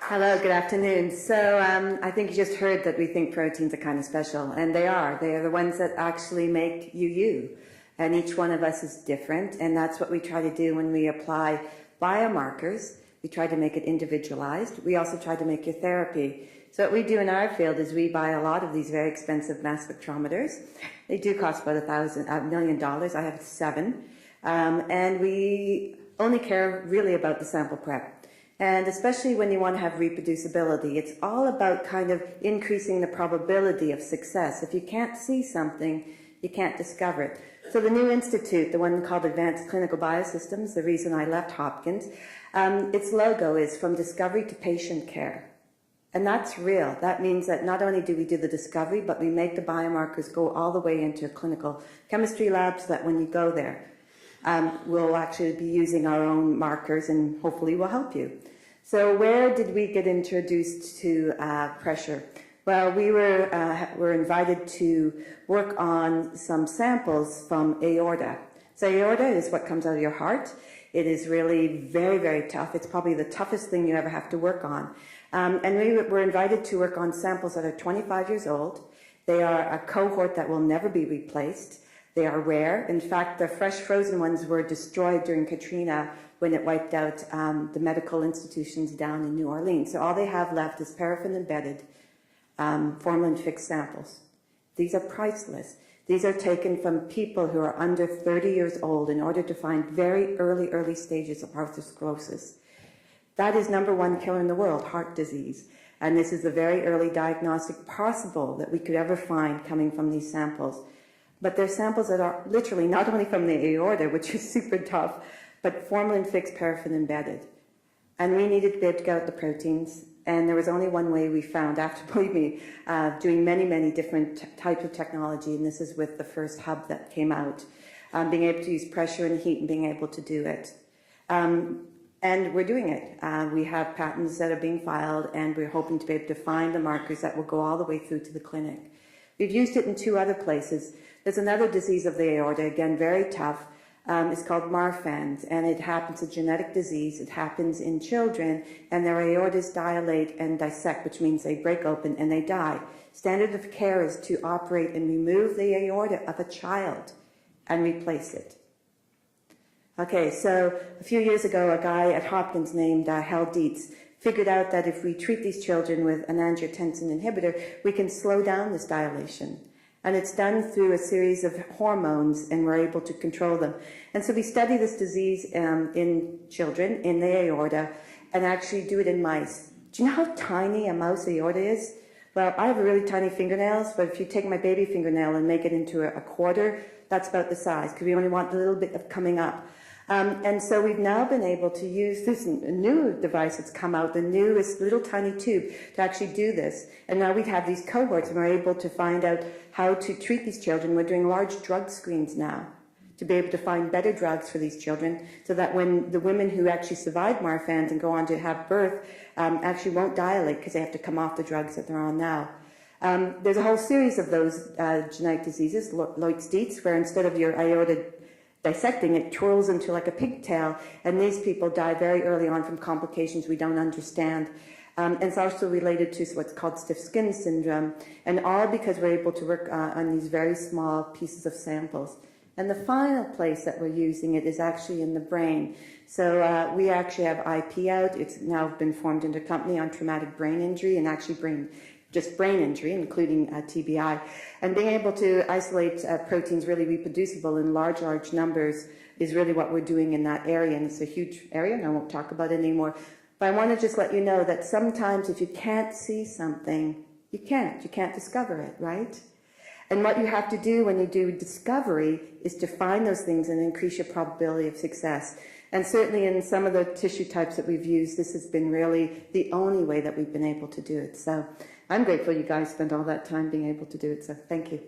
Hello, good afternoon. So I think you just heard that we think proteins are kind of special, and they are. They are the ones that actually make you you. And each one of us is different, and that's what we try to do when we apply biomarkers. We try to make it individualized. We also try to make your therapy. So what we do in our field is we buy a lot of these very expensive mass spectrometers. They do cost about $1 million. I have 7. And we only care really about the sample prep. And especially when you want to have reproducibility, it's all about kind of increasing the probability of success. If you can't see something, you can't discover it. So the new institute, the one called Advanced Clinical Biosystems, the reason I left Hopkins, its logo is from discovery to patient care. And that's real. That means that not only do we do the discovery, but we make the biomarkers go all the way into a clinical chemistry lab so that when you go there, we'll actually be using our own markers and hopefully will help you. So where did we get introduced to pressure? Well, we were invited to work on some samples from aorta. So aorta is what comes out of your heart. It is really very, very tough. It's probably the toughest thing you ever have to work on. And we were invited to work on samples that are 25 years old. They are a cohort that will never be replaced. They are rare. In fact, the fresh frozen ones were destroyed during Katrina when it wiped out the medical institutions down in New Orleans. So all they have left is paraffin-embedded, formalin-fixed samples. These are priceless. These are taken from people who are under 30 years old in order to find very early stages of atherosclerosis. That is #1 killer in the world, heart disease. And this is a very early diagnostic possible that we could ever find coming from these samples. But they're samples that are literally not only from the aorta, which is super tough, but formalin-fixed, paraffin-embedded. And we needed to be able to get out the proteins, and there was only one way we found, after, believe me, doing many different types of technology, and this is with the first hub that came out, being able to use pressure and heat and being able to do it. And we're doing it. We have patents that are being filed, and we're hoping to be able to find the markers that will go all the way through to the clinic. We've used it in 2 other places. There's another disease of the aorta, again, very tough. It's called Marfan's, and it happens, a genetic disease. It happens in children, and their aortas dilate and dissect, which means they break open and they die. Standard of care is to operate and remove the aorta of a child and replace it. Okay, so a few years ago, a guy at Hopkins named Hal Dietz figured out that if we treat these children with an angiotensin inhibitor, we can slow down this dilation. And it's done through a series of hormones, and we're able to control them. And so we study this disease in children, in the aorta, and actually do it in mice. Do you know how tiny a mouse aorta is? Well, I have really tiny fingernails, but if you take my baby fingernail and make it into a quarter, that's about the size, because we only want a little bit of coming up. And so we've now been able to use this new device that's come out, the newest little tiny tube, to actually do this. And now we have these cohorts, and we're able to find out how to treat these children. We're doing large drug screens now to be able to find better drugs for these children, so that when the women who actually survive Marfan's and go on to have birth actually won't dilate because they have to come off the drugs that they're on now. There's a whole series of those genetic diseases, Leitz-Dietz, where instead of your aorta dissecting, it twirls into like a pigtail, and these people die very early on from complications we don't understand. And it's also related to what's called stiff skin syndrome, and all because we're able to work on these very small pieces of samples. And the final place that we're using it is actually in the brain. So we actually have IP out. It's now been formed into a company on traumatic brain injury, and actually just brain injury, including TBI. And being able to isolate proteins really reproducible in large numbers is really what we're doing in that area. And it's a huge area, and I won't talk about it anymore. But I want to just let you know that sometimes if you can't see something, you can't discover it, right? And what you have to do when you do discovery is to find those things and increase your probability of success. And certainly in some of the tissue types that we've used, this has been really the only way that we've been able to do it. So I'm grateful you guys spent all that time being able to do it, so thank you.